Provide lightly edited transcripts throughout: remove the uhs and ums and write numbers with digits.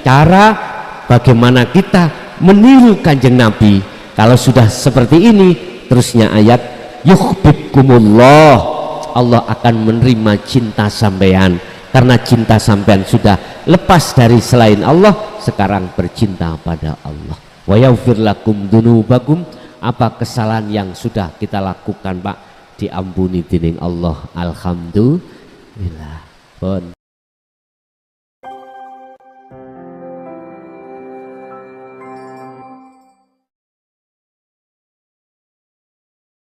cara bagaimana kita meniru Kanjeng Nabi. Kalau sudah seperti ini, terusnya ayat yuhibbukumullah, Allah akan menerima cinta sampean. Karena cinta sampean sudah lepas dari selain Allah, sekarang bercinta pada Allah. Wa yaghfir lakum dzunubakum, apa kesalahan yang sudah kita lakukan Pak diampuni dening Allah. Alhamdulillah. Bon.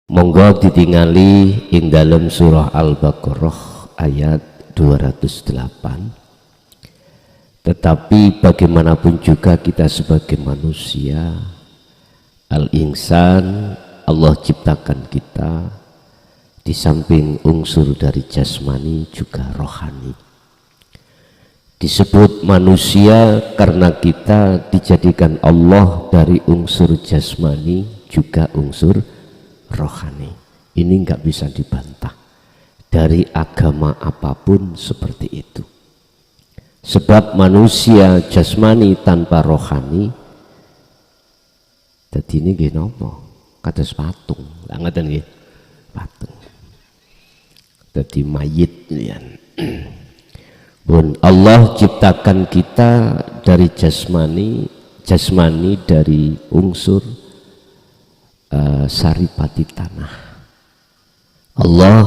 Monggo ditingali ing dalam surah Al-Baqarah ayat 208. Tetapi bagaimanapun juga kita sebagai manusia, al-insan, Allah ciptakan kita di samping unsur dari jasmani juga rohani. Disebut manusia karena kita dijadikan Allah dari unsur jasmani juga unsur rohani. Ini nggak bisa dibantah dari agama apapun seperti itu. Sebab manusia jasmani tanpa rohani dadi ini nggih napa? Kados patung. Lah ngoten nggih. Patung. Dadi mayit ya. Pun Allah ciptakan kita dari jasmani dari unsur saripati tanah. Allah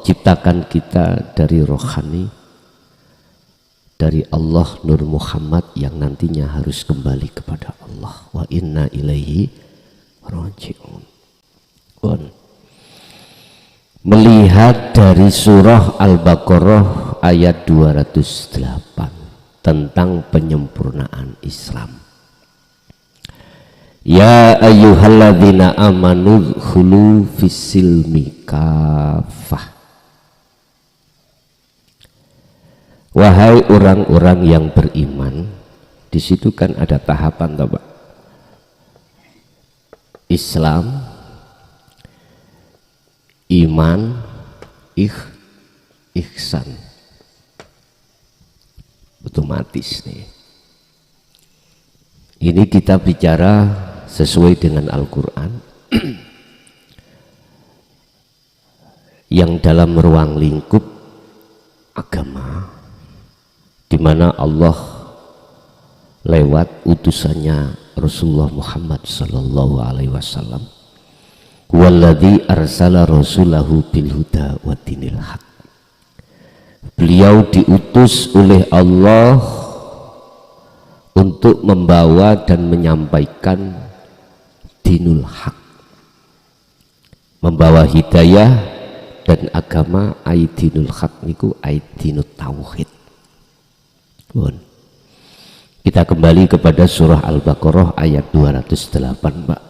ciptakan kita dari rohani, dari Allah Nur Muhammad yang nantinya harus kembali kepada Allah. Wa inna ilaihi raji'un. Melihat dari surah Al-Baqarah ayat 208 tentang penyempurnaan Islam. Ya ayyuhalladzina amanu khulu fis-silmi kafah. Wahai orang-orang yang beriman, di situ kan ada tahapan toh Pak. Islam, iman, ihsan. Otomatis nih. Ini kita bicara sesuai dengan Al-Quran yang dalam ruang lingkup agama, di mana Allah lewat utusannya Rasulullah Muhammad sallallahu alaihi wasallam, walladzi arsala rasulahu bil huda wa dinil haq. Beliau diutus oleh Allah untuk membawa dan menyampaikan dinul haq, membawa hidayah dan agama. Dinul haq niku dinut tauhid. Kita kembali kepada surah Al-Baqarah ayat 208 Pak.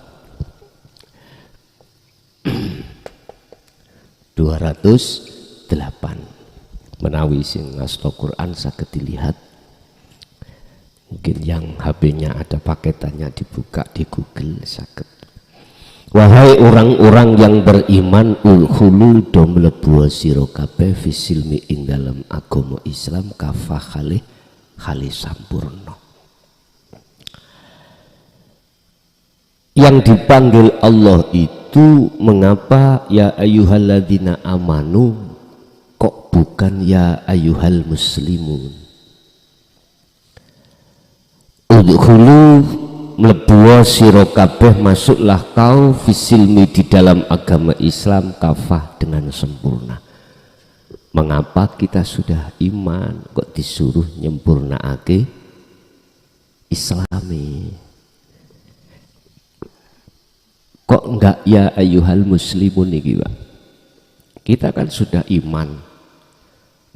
208 menawi sing ngasta Quran saged dilihat. Mungkin yang HP-nya ada paketannya dibuka di Google saged. Wahai orang-orang yang beriman, ulhulu do mlebu sira kabeh fisilmi ing dalam agama Islam kafah kali sampurna. Yang dipanggil Allah itu mengapa ya ayyuhalladzina amanu, kok bukan ya ayyuhal muslimun? Udkhulu mlebu sira kabeh, masuklah kau fisilmi di dalam agama Islam kafah dengan sempurna. Mengapa kita sudah iman kok disuruh nyempurnaake Islami? Kok enggak ya ayyuhal muslimun iki Pak? Kita kan sudah iman.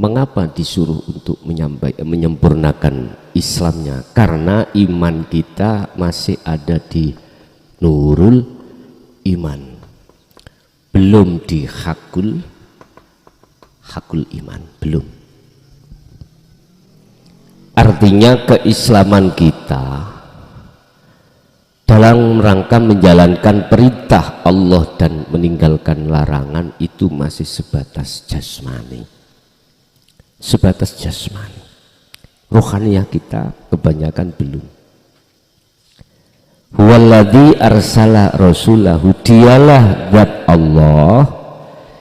Mengapa disuruh untuk menyempurnakan Islamnya? Karena iman kita masih ada di nurul iman, belum di hakul iman, belum. Artinya keislaman kita dalam rangka menjalankan perintah Allah dan meninggalkan larangan itu masih sebatas jasmani. Sebatas jasmani. Rohaniah kita kebanyakan belum. Huwaladzi arsala rasulahu, dialah zat Allah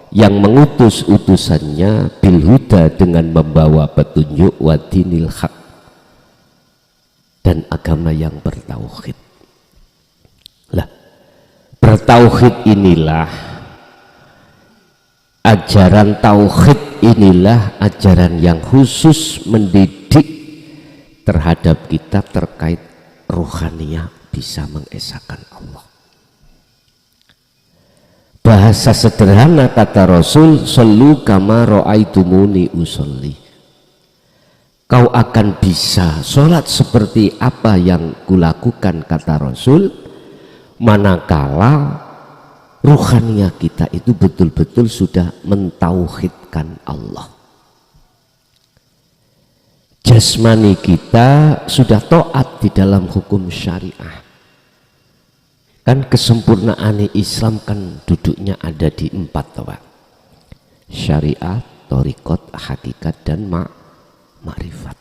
yang mengutus utusannya bil huda, dengan membawa petunjuk, wa dinil haq, dan agama yang bertauhid. Lah, bertauhid inilah, ajaran tauhid inilah ajaran yang khusus mendidik terhadap kita terkait rohaniah, bisa mengesahkan Allah. Bahasa sederhana kata Rasul, sallu kama ra'aitumuni usolli. Kau akan bisa sholat seperti apa yang kulakukan, kata Rasul, manakala rohaniah kita itu betul-betul sudah mentauhidkan Allah. Jasmani kita sudah taat di dalam hukum syariah. Kan kesempurnaan Islam kan duduknya ada di 4, Pak. Syariat, thariqat, hakikat, dan ma'rifat.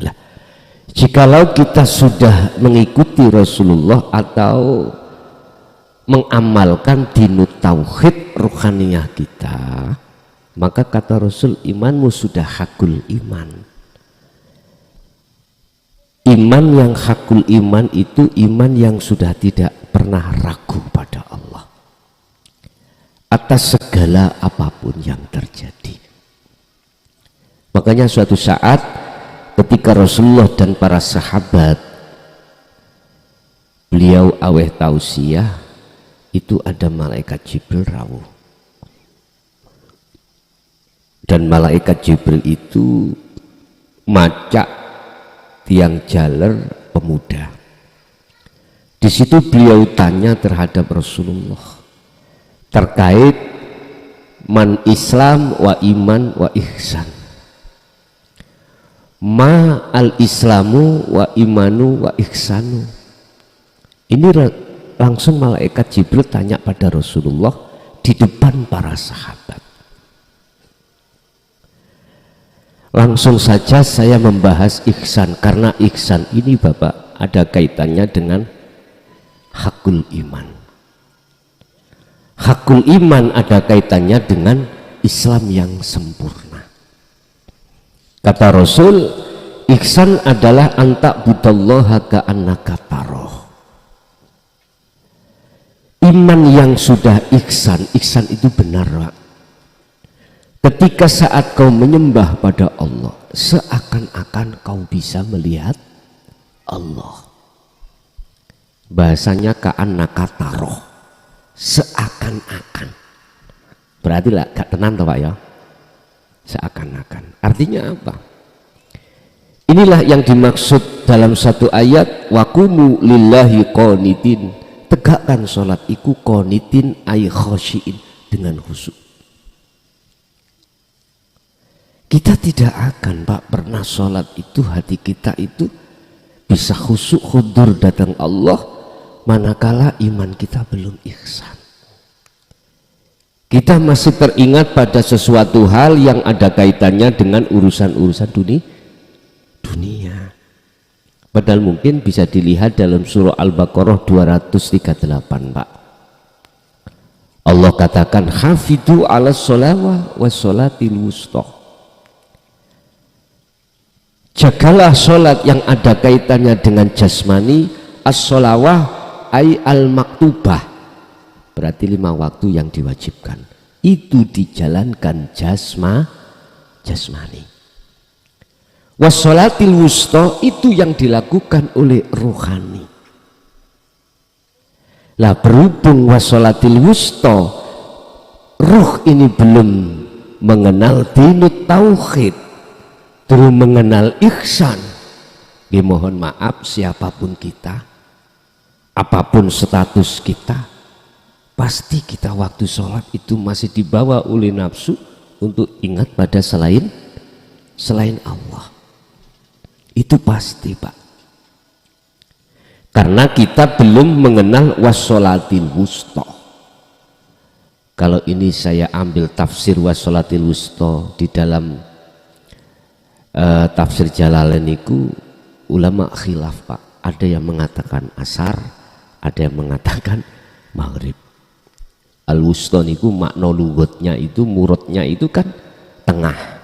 Lah, jikalau kita sudah mengikuti Rasulullah atau mengamalkan dinut tauhid rohaniah kita, maka kata Rasul, imanmu sudah hakul iman. Iman yang hakul iman itu iman yang sudah tidak pernah ragu pada Allah atas segala apapun yang terjadi. Makanya suatu saat ketika Rasulullah dan para sahabat beliau aweh tausiah, itu ada malaikat Jibril rawuh. Dan malaikat Jibril itu macak tiang jaler pemuda. Di situ beliau tanya terhadap Rasulullah terkait man Islam wa iman wa ihsan. Ma al islamu wa imanu wa ihsanu. Ini langsung malaikat Jibril tanya pada Rasulullah di depan para sahabat. Langsung saja saya membahas ihsan, karena ihsan ini Bapak ada kaitannya dengan hakul iman. Hakul iman ada kaitannya dengan Islam yang sempurna. Kata Rasul, ihsan adalah anta budallaha ka'annaka taroh. Iman yang sudah ihsan, ihsan itu benar, Pak. Ketika saat kau menyembah pada Allah, seakan-akan kau bisa melihat Allah. Bahasanya ka'annaka taroh, seakan-akan. Berarti lah gak tenan toh Pak ya, seakan-akan. Artinya apa? Inilah yang dimaksud dalam satu ayat, waqumu lillahi qanitin. Tegakkan sholat iku qanitin ay khosyiin, dengan khusyuk. Kita tidak akan Pak pernah sholat itu hati kita itu bisa khusyuk khudur datang Allah manakala iman kita belum ihsan. Kita masih teringat pada sesuatu hal yang ada kaitannya dengan urusan-urusan dunia. Padahal mungkin bisa dilihat dalam surah Al-Baqarah 238 Pak. Allah katakan hafidhu ala sholawah wa sholatil wusta. Jagalah sholat yang ada kaitannya dengan jasmani, as-sholawah ay al-maktubah, berarti 5 waktu yang diwajibkan itu dijalankan jasmani. Wassolatil wusta itu yang dilakukan oleh rohani. Lah berhubung wassolatil wusta ruh ini belum mengenal dinut tauhid, belum mengenal ihsan, mohon maaf siapapun kita, apapun status kita, pasti kita waktu sholat itu masih dibawa oleh nafsu untuk ingat pada selain Allah. Itu pasti Pak, karena kita belum mengenal wassolatil wusta. Kalau ini saya ambil tafsir wassolatil wusta di dalam tafsir Jalalain itu ulama khilaf Pak. Ada yang mengatakan asar, ada yang mengatakan maghrib. Al-wusta niku makna lughatnya itu, muradnya itu kan tengah.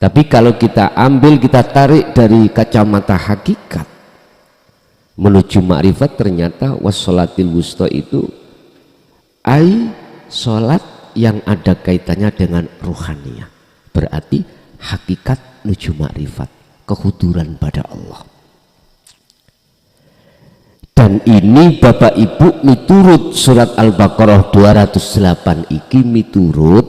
Tapi kalau kita ambil, kita tarik dari kacamata hakikat menuju makrifat, ternyata wassolatil wusta itu ai sholat yang ada kaitannya dengan ruhaniyah. Berarti hakikat menuju makrifat, kehuduran pada Allah. Dan ini Bapak Ibu miturut surat Al-Baqarah 208 iki, miturut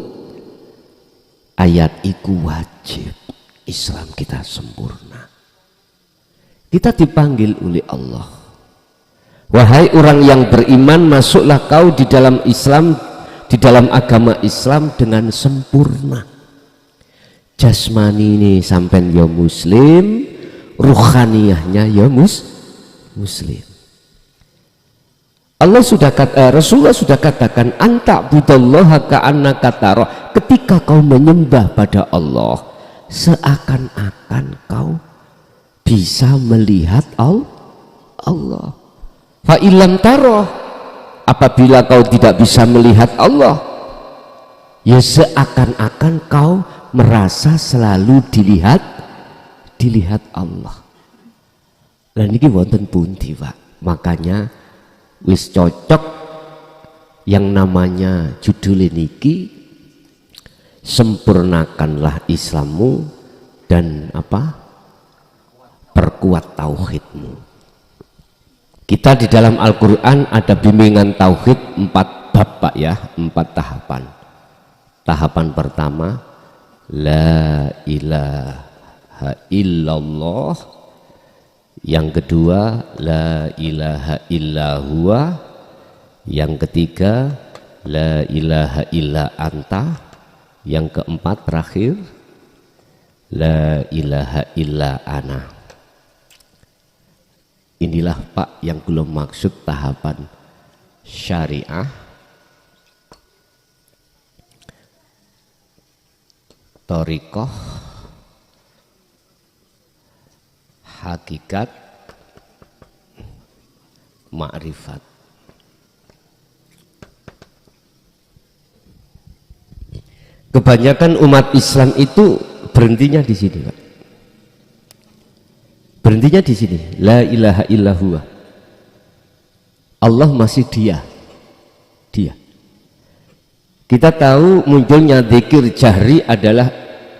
ayat iku wajib Islam kita sempurna. Kita dipanggil oleh Allah, wahai orang yang beriman, masuklah kau di dalam Islam, di dalam agama Islam dengan sempurna. Jasmani ini sampai ya muslim, ruhaniyahnya ya muslim. Allah sudah Rasulullah sudah katakan, anta budallaha ka'annaka tara. Ketika kau menyembah pada Allah, seakan-akan kau bisa melihat Allah. Fa ilam tara, apabila kau tidak bisa melihat Allah, ya seakan-akan kau merasa selalu dilihat Allah. Dan ini wonten pundi Pak. Makanya wis cocok yang namanya judul niki, sempurnakanlah Islammu dan perkuat tauhidmu. Kita di dalam Al-Quran ada bimbingan tauhid 4 bab Pak ya, 4 tahapan. Tahapan pertama, la ilaha illallah. Yang kedua, la ilaha illa huwa. Yang ketiga, la ilaha illa anta. Yang keempat terakhir, la ilaha illa ana. Inilah Pak yang belum maksud tahapan syariah, thariqah, hakikat, makrifat. Kebanyakan umat Islam itu berhentinya di sini Pak. Berhentinya di sini, la ilaha illallah. Allah masih dia. Kita tahu munculnya zikir jahri adalah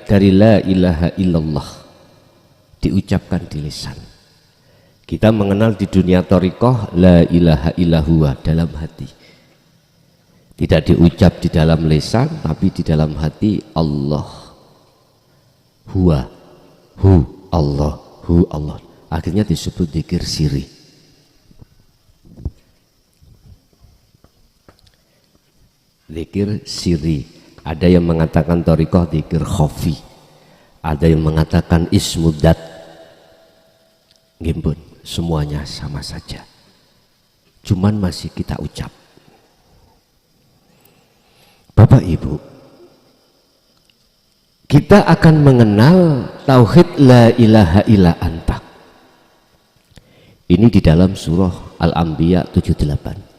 dari la ilaha illallah, diucapkan di lisan. Kita mengenal di dunia thariqah la ilaha illallah dalam hati, tidak diucap di dalam lisan tapi di dalam hati. Allah huwa, Allah, Allah, akhirnya disebut zikir siri. Zikir siri. Ada yang mengatakan thariqah zikir khafi, ada yang mengatakan ismudat. Gimpun, semuanya sama saja, cuman masih kita ucap. Bapak Ibu, kita akan mengenal tauhid la ilaha illa anta. Ini di dalam surah Al-Anbiya 78.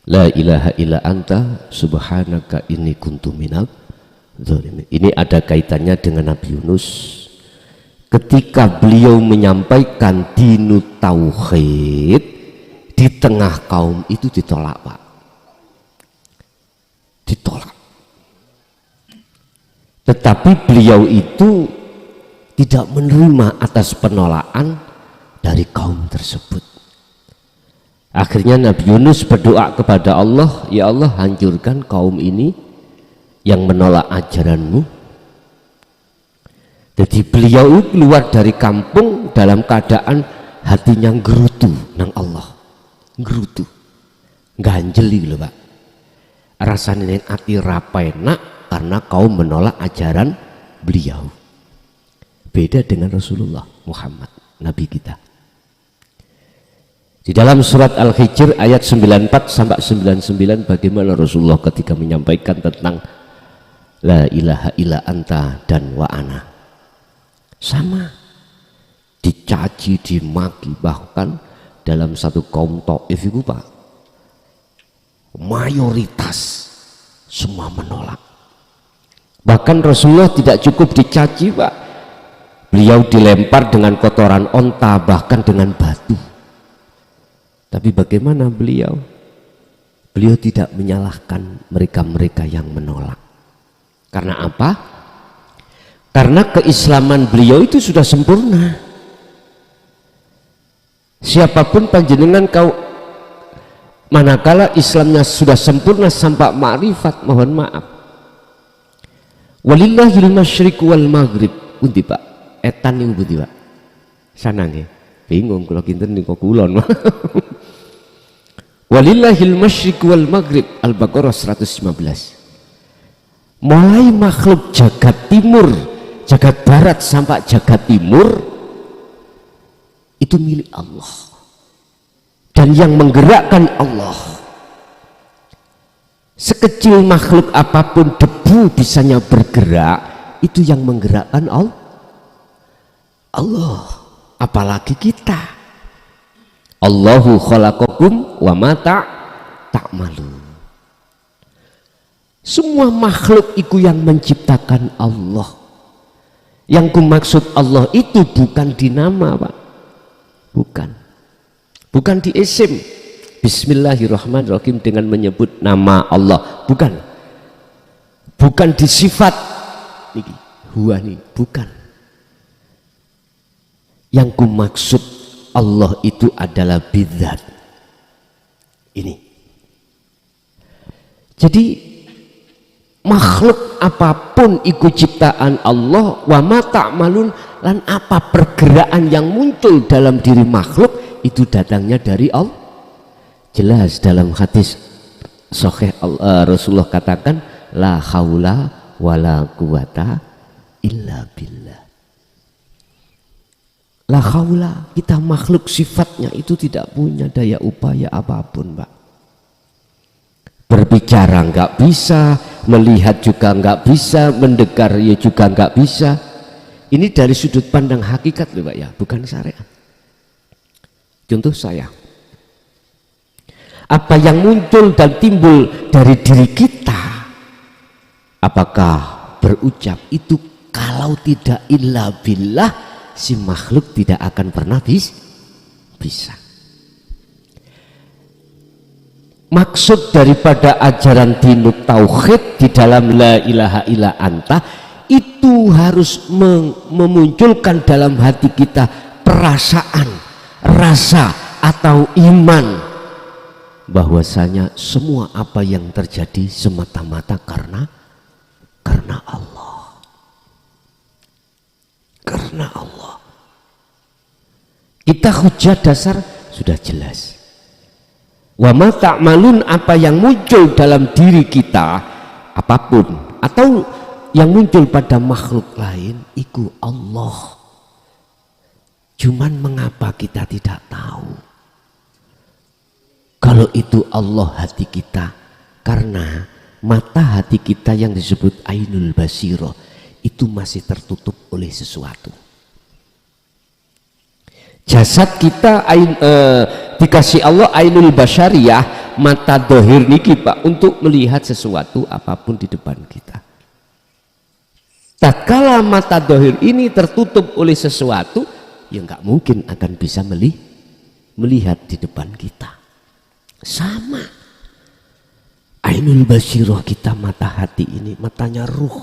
La ilaha illa anta subhanaka inni kuntu minal dzalimin. Ini ada kaitannya dengan Nabi Yunus ketika beliau menyampaikan dinut tauhid di tengah kaum itu ditolak Pak. Ditolak. Tetapi beliau itu tidak menerima atas penolakan dari kaum tersebut. Akhirnya Nabi Yunus berdoa kepada Allah, ya Allah, hancurkan kaum ini yang menolak ajaranmu. Jadi beliau keluar dari kampung dalam keadaan hatinya gerutu nang Allah, gerutu, ganjeli lho Pak. Rasanya ati rapenak karena kaum menolak ajaran beliau. Beda dengan Rasulullah Muhammad, Nabi kita. Di dalam surat Al-Hijr ayat 94 sampai 99 bagaimana Rasulullah ketika menyampaikan tentang la ilaha illa anta dan wa ana. Sama, dicaci, dimaki, bahkan dalam satu kaum Taif itu Pak, mayoritas semua menolak. Bahkan Rasulullah tidak cukup dicaci Pak, beliau dilempar dengan kotoran onta, bahkan dengan batu. Tapi bagaimana beliau? Beliau tidak menyalahkan mereka-mereka yang menolak. Karena apa? Karena keislaman beliau itu sudah sempurna. Siapapun panjenengan kau, manakala Islamnya sudah sempurna sampai ma'rifat, mohon maaf, walillahil masyriq wal maghrib. Pundi Pak? Etan niku pundi Pak? Sana nggih. Bingung kalau kinten niku kulon. Walillahil masyriq wal maghrib, Al-Baqarah 115. Mulai makhluk jagat timur, jagat barat sampai jagat timur itu milik Allah, dan yang menggerakkan Allah. Sekecil makhluk apapun, debu bisanya bergerak, itu yang menggerakkan Allah. Apalagi kita. Allahu khalaqakum wa ma ta'malun. Semua makhluk itu yang menciptakan Allah. Yang kumaksud Allah itu bukan di nama Pak, bukan di isim Bismillahirrahmanirrahim dengan menyebut nama Allah, bukan di sifat huwa nih, bukan. Yang kumaksud Allah itu adalah bidzat ini. Jadi makhluk apapun iku ciptaan Allah, wa ma ta'malun, lan apa pergerakan yang muncul dalam diri makhluk itu datangnya dari Allah. Jelas dalam hadis sahih Rasulullah katakan la haula wala quwata illa billah. La haula, kita makhluk sifatnya itu tidak punya daya upaya apapun Pak. Berbicara nggak bisa, melihat juga nggak bisa, mendengar ya juga nggak bisa. Ini dari sudut pandang hakikat loh Pak ya, bukan syariat. Contoh saya, apa yang muncul dan timbul dari diri kita, apakah berucap itu kalau tidak illa billah, si makhluk tidak akan pernah bisa. Maksud daripada ajaran dinut tauhid di dalam la ilaha illa anta itu harus memunculkan dalam hati kita perasaan, rasa atau iman bahwasanya semua apa yang terjadi semata-mata karena Allah. Karena Allah. Kita hujah dasar sudah jelas. Wa ma ta'malun, apa yang muncul dalam diri kita apapun atau yang muncul pada makhluk lain itu Allah. Cuman mengapa kita tidak tahu kalau itu Allah hati kita? Karena mata hati kita yang disebut ainul basiro itu masih tertutup oleh sesuatu. Jasad kita dikasih Allah ainul basyariyah, mata dohir niki Pak, untuk melihat sesuatu apapun di depan kita. Tatkala mata dohir ini tertutup oleh sesuatu, ya nggak mungkin akan bisa melihat di depan kita. Sama ainul basyirah kita, mata hati ini, matanya ruh,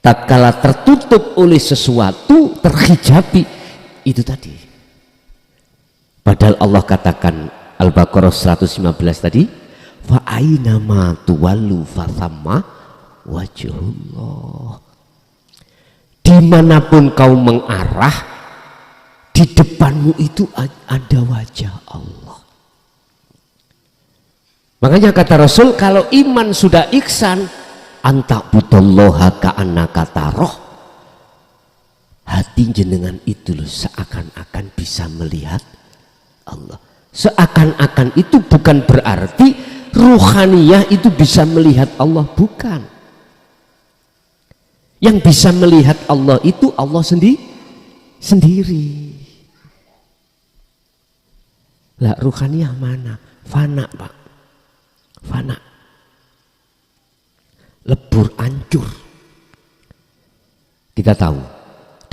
tatkala tertutup oleh sesuatu, terhijabi, itu tadi. Padahal Allah katakan Al-Baqarah 115 tadi, fa aina ma tuwallu fathamma wajhullah. Dimanapun kau mengarah, di depanmu itu ada wajah Allah. Makanya kata Rasul, kalau iman sudah ihsan, antabudallaha ka'annaka taroh, hati jenengan itu loh seakan-akan bisa melihat Allah. Seakan-akan itu bukan berarti ruhaniyah itu bisa melihat Allah, bukan. Yang bisa melihat Allah itu Allah sendiri. Lah ruhaniyah mana? Fana Pak, fana, lebur, hancur. Kita tahu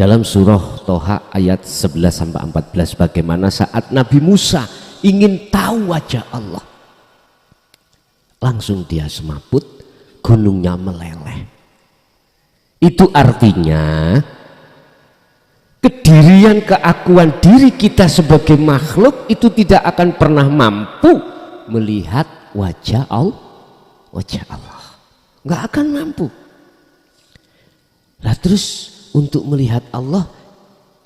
dalam surah Toha ayat 11-14 bagaimana saat Nabi Musa ingin tahu wajah Allah, langsung dia semaput, gunungnya meleleh. Itu artinya kedirian, keakuan diri kita sebagai makhluk itu tidak akan pernah mampu melihat wajah Allah, nggak akan mampu. Lah terus untuk melihat Allah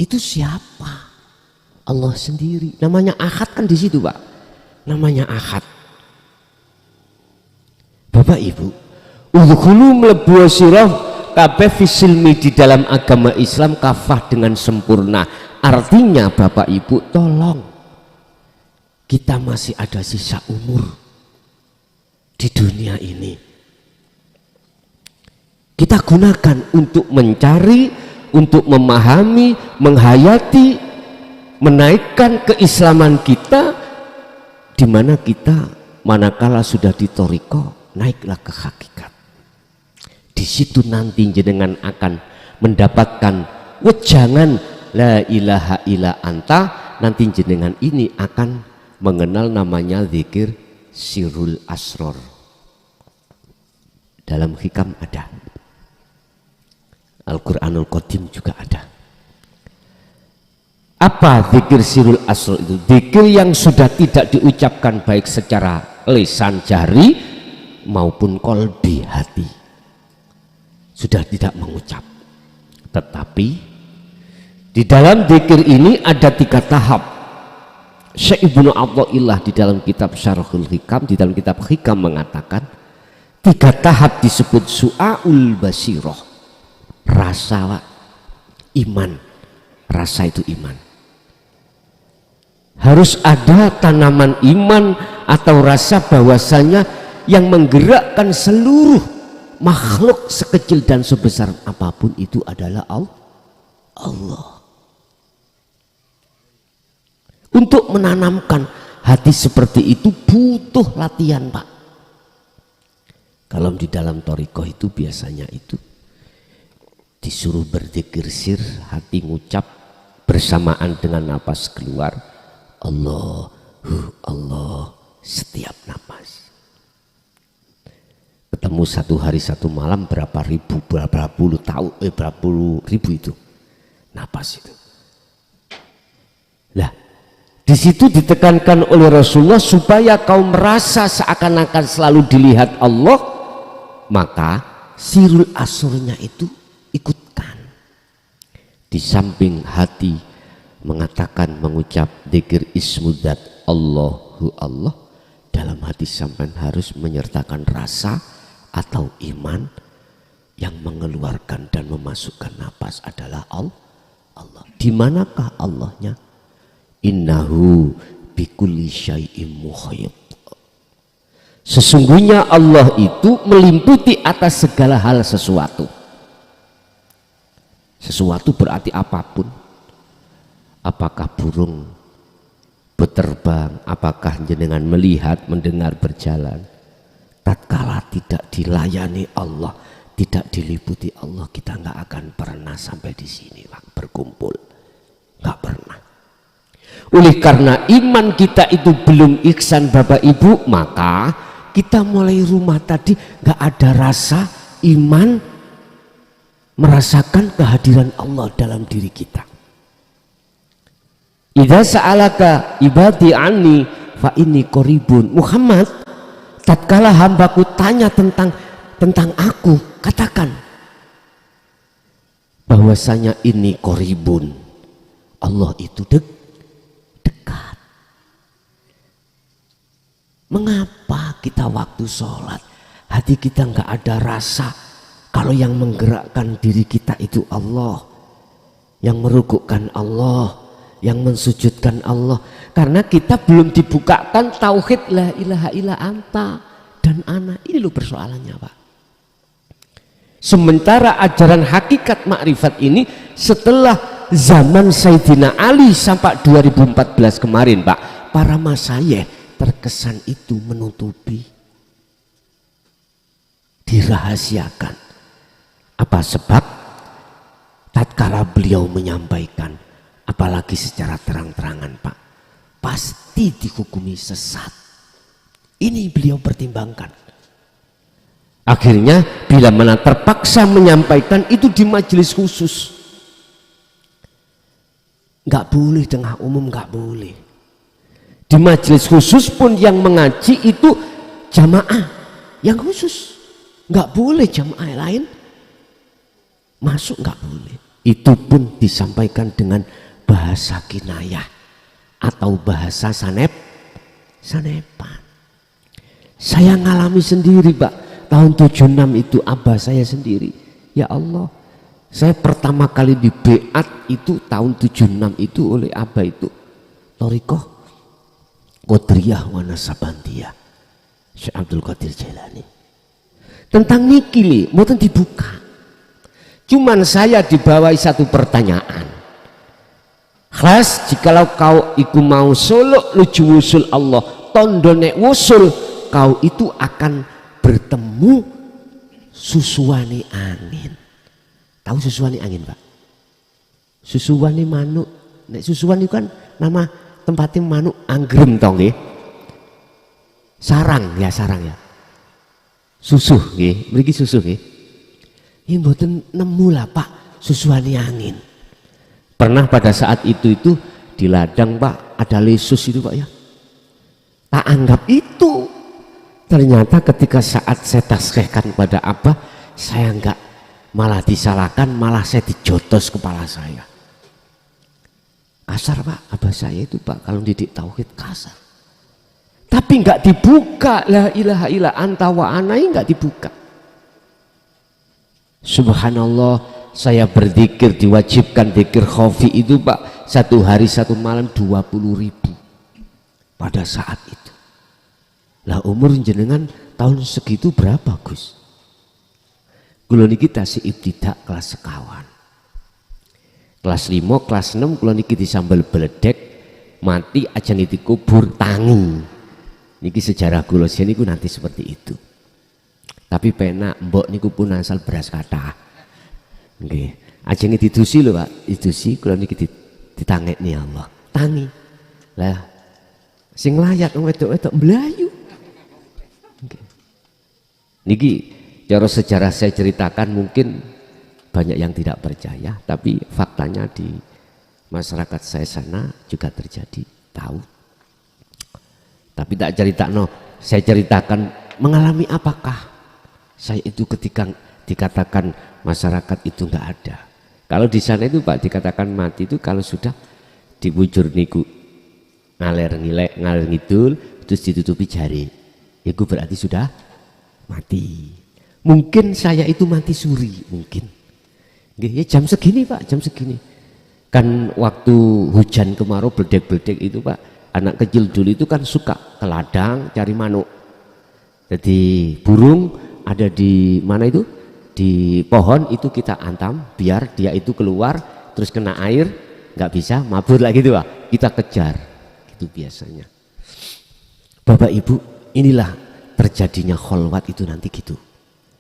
itu siapa? Allah sendiri. Namanya Ahad kan di situ Pak, namanya Ahad. Bapak Ibu, udkhulu mlebu sirah kabeh fisilmi di dalam agama Islam kafah dengan sempurna. Artinya Bapak Ibu tolong, kita masih ada sisa umur di dunia ini, kita gunakan untuk mencari, untuk memahami, menghayati, menaikkan keislaman kita, di mana kita manakala sudah di thariqah naiklah ke hakikat. Di situ nanti jenengan akan mendapatkan wejangan la ilaha illa anta. Nanti jenengan ini akan mengenal namanya zikir sirul asror. Dalam hikam ada, Al-Quranul Qadim juga ada. Apa zikir sirul asror itu? Zikir yang sudah tidak diucapkan baik secara lisan jari maupun kolbi hati, sudah tidak mengucap. Tetapi di dalam zikir ini ada 3 tahap. Syekh Ibnu Athaillah di dalam kitab Syarhul Hikam, di dalam kitab Hikam mengatakan 3 tahap disebut su'aul basirah. Rasa iman, rasa itu iman. Harus ada tanaman iman atau rasa bahwasanya yang menggerakkan seluruh makhluk sekecil dan sebesar apapun itu adalah Allah. Untuk menanamkan hati seperti itu butuh latihan Pak. Kalau di dalam thariqah itu biasanya itu disuruh berzikir sir, hati ngucap bersamaan dengan napas keluar Allah setiap napas. Ketemu 1 hari 1 malam berapa puluh ribu itu napas itu. Lah di situ ditekankan oleh Rasulullah supaya kau merasa seakan-akan selalu dilihat Allah, maka sirul asurnya itu ikutkan. Di samping hati mengatakan, mengucap dzikir ismudzat Allahu Allah, dalam hati sampai harus menyertakan rasa atau iman yang mengeluarkan dan memasukkan napas adalah Allah. Di manakah Allahnya? Innahu bikulli syai'im muhit. Sesungguhnya Allah itu meliputi atas segala hal sesuatu. Sesuatu berarti apapun. Apakah burung berterbang, apakah jenengan melihat, mendengar, berjalan, tatkala tidak dilayani Allah, tidak diliputi Allah, kita nggak akan pernah sampai di sini Pak, berkumpul, nggak pernah. Oleh karena iman kita itu belum ihsan Bapak Ibu, maka kita mulai rumah tadi nggak ada rasa iman, merasakan kehadiran Allah dalam diri kita. Idza sa'alaka ibadi anni fa inni qaribun. Muhammad, tatkala hambaku tanya tentang aku, katakan bahwasanya ini qaribun. Allah itu dekat. Mengapa kita waktu sholat hati kita nggak ada rasa kalau yang menggerakkan diri kita itu Allah, yang merukukkan Allah, yang mensujudkan Allah? Karena kita belum dibukakan tauhid la ilaha illa anta dan ana. Ini loh persoalannya Pak. Sementara ajaran hakikat makrifat ini setelah zaman Sayyidina Ali sampai 2014 kemarin Pak, para masyayikh terkesan itu menutupi, dirahasiakan. Apa sebab? Tatkala beliau menyampaikan, apalagi secara terang-terangan Pak, pasti dihukumi sesat. Ini beliau pertimbangkan. Akhirnya bila mana terpaksa menyampaikan itu di majelis khusus, nggak boleh tengah umum, nggak boleh. Di majelis khusus pun yang mengaji itu jamaah yang khusus, nggak boleh jamaah lain masuk, nggak boleh. Itu pun disampaikan dengan bahasa kinayah atau bahasa sanepan. Saya ngalami sendiri Pak, tahun 76 itu abah saya sendiri. Ya Allah, saya pertama kali di beat itu tahun 76 itu oleh abah itu Thariqah Qadiriyah wa Nasabandiyah Syekh Abdul Qadir Jailani. Tentang niki mboten dibuka. Cuman saya dibawahi satu pertanyaan. Khas jikalau kau iku mau suluk luju wusul Allah, tondo nek wusul kau itu akan bertemu susuwane angin. Tahu susuwane angin Pak? Susuwane manuk. Nek susuan itu kan nama tempatnya manuk anggrem tau nggih. Sarang ya. Susuh nggih, mriki susuh nggih. Ini mboten nemu lah Pak susuwane angin. Pernah pada saat itu di ladang Pak ada lesus itu Pak ya. Tak anggap itu. Ternyata ketika saat saya taskhihkan pada Abah, saya enggak malah disalahkan, malah saya dijotos kepala saya. Kasar Pak, Abah saya itu Pak kalau didik tauhid kasar. Tapi enggak dibuka, la ilaha illa anta wa anai enggak dibuka. Subhanallah, saya berzikir diwajibkan zikir khafi itu Pak, satu hari satu malam 20.000 pada saat itu. Lah umur jenengan tahun segitu berapa Gus? Kula niki tasih ibtidak kelas sekawan. Kelas 5, kelas 6 kula niki disambal beledek, mati aja niti kubur tangi. Niki sejarah kula sini niku nanti seperti itu. Tapi penak mbok niku pun asal beras kathah. Nggih. Ajeng didusi lho Pak, didusi kula niki ditangekni Allah. Tangi. Lah sing layak wedok-wedok mlayu. Nggih. Niki cara sejarah saya ceritakan mungkin banyak yang tidak percaya, tapi faktanya di masyarakat saya sana juga terjadi, tahu. Tapi tak cerita saya ceritakan mengalami apakah saya itu ketika dikatakan masyarakat itu enggak ada. Kalau di sana itu Pak dikatakan mati itu kalau sudah dibujur niku ngalir ngidul terus ditutupi jari, itu berarti sudah mati. Mungkin saya itu mati suri mungkin. Ya jam segini Pak, jam segini. Kan waktu hujan kemarau beledek-beledek itu Pak, anak kecil dulu itu kan suka ke ladang cari manuk. Jadi burung ada di mana itu? Di pohon itu kita antam biar dia itu keluar terus kena air nggak bisa mabur lagi itu Pak. Kita kejar. Itu biasanya. Bapak Ibu, inilah terjadinya kholwat itu nanti gitu.